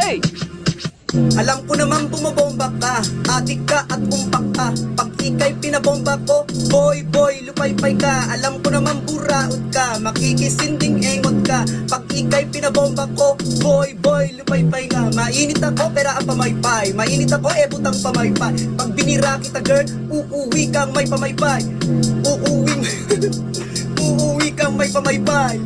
Hey! Alam ko naman bumabomba ka, adik ka at bumpak ka. Pag ika'y pinabomba ko, boy boy lupaypay ka. Alam ko naman buraot ka, makikisinding engot ka. Pag ika'y pinabomba ko, boy boy lupaypay ka. Mainit ako pera ang pamaypay, mainit ako butang pamaypay. Pag binira kita girl, uuwi kang may pamaypay. Uuwi kang may pamaypay.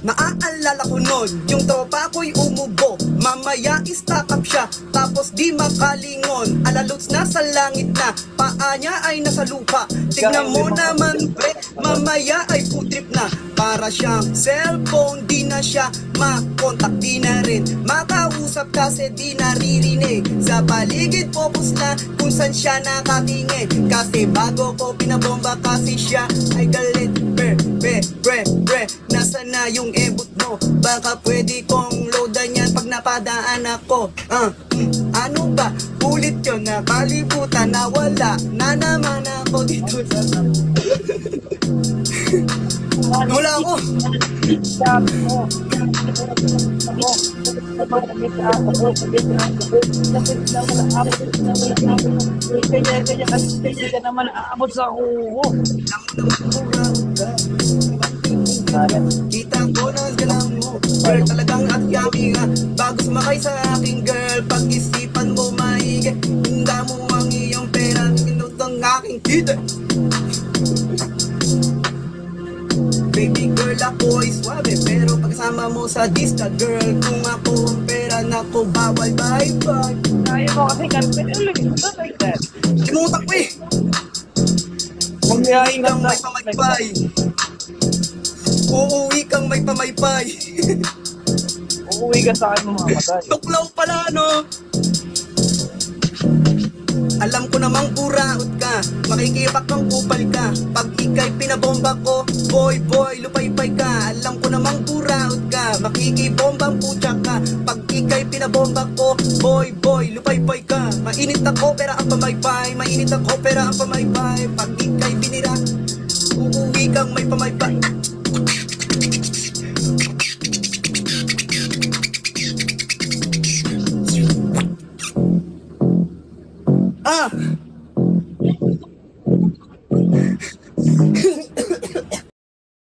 Maaalala ko nun, yung tropa ko'y umubo. Mamaya istakap siya, tapos di makalingon. Alalots na sa langit na, paa niya ay nasa lupa. Tignan mo naman pre, mamaya ay putrip na. Para siyang cellphone, di na siya makontak, di na rin makausap kasi di naririnig. Sa paligid focus na kung saan siya nakatingin. Kasi bago ko pinabomba kasi siya ay galit. Bre, nasa na yung ebot mo? Baka pwede kong loadan yan pag napadaan ako. Ano ba? Ulit yun, nakalimutan, nawala na naman ako dito sa wala ako. Kaya naman aabot sa uho. Kita ko na galang mo, girl, talagang at yummy nga. Bago sumakay sa aking girl, pag-isipan mo maigi. Handa mo ang iyong pera, minut ang aking kita. Baby girl, ako ay swabe, pero pagkasama mo sa disca girl, kung ako ang pera nako, bawal bye-bye. Kaya mo kasi kanpe, not like that. Limutak ko eh. Uuwi kang may pamaypay. Uuwi kang may pamaypay. Uuwi ka sa akin mamamatay. Tuklaw pala no. Alam ko namang buraot ka, makikipak ng kupal ka. Pag ika'y pinabomba ko, boy boy lupaypay ka. Alam ko namang buraot ka, makikibombang putya ka. Pag ika'y pinabomba ko, boy boy lupaypay ka. Mainit ako pera ang pamaypay, mainit ako pera ang pamaypay. Pag ika'y binira, uuwi kang may pamaypay.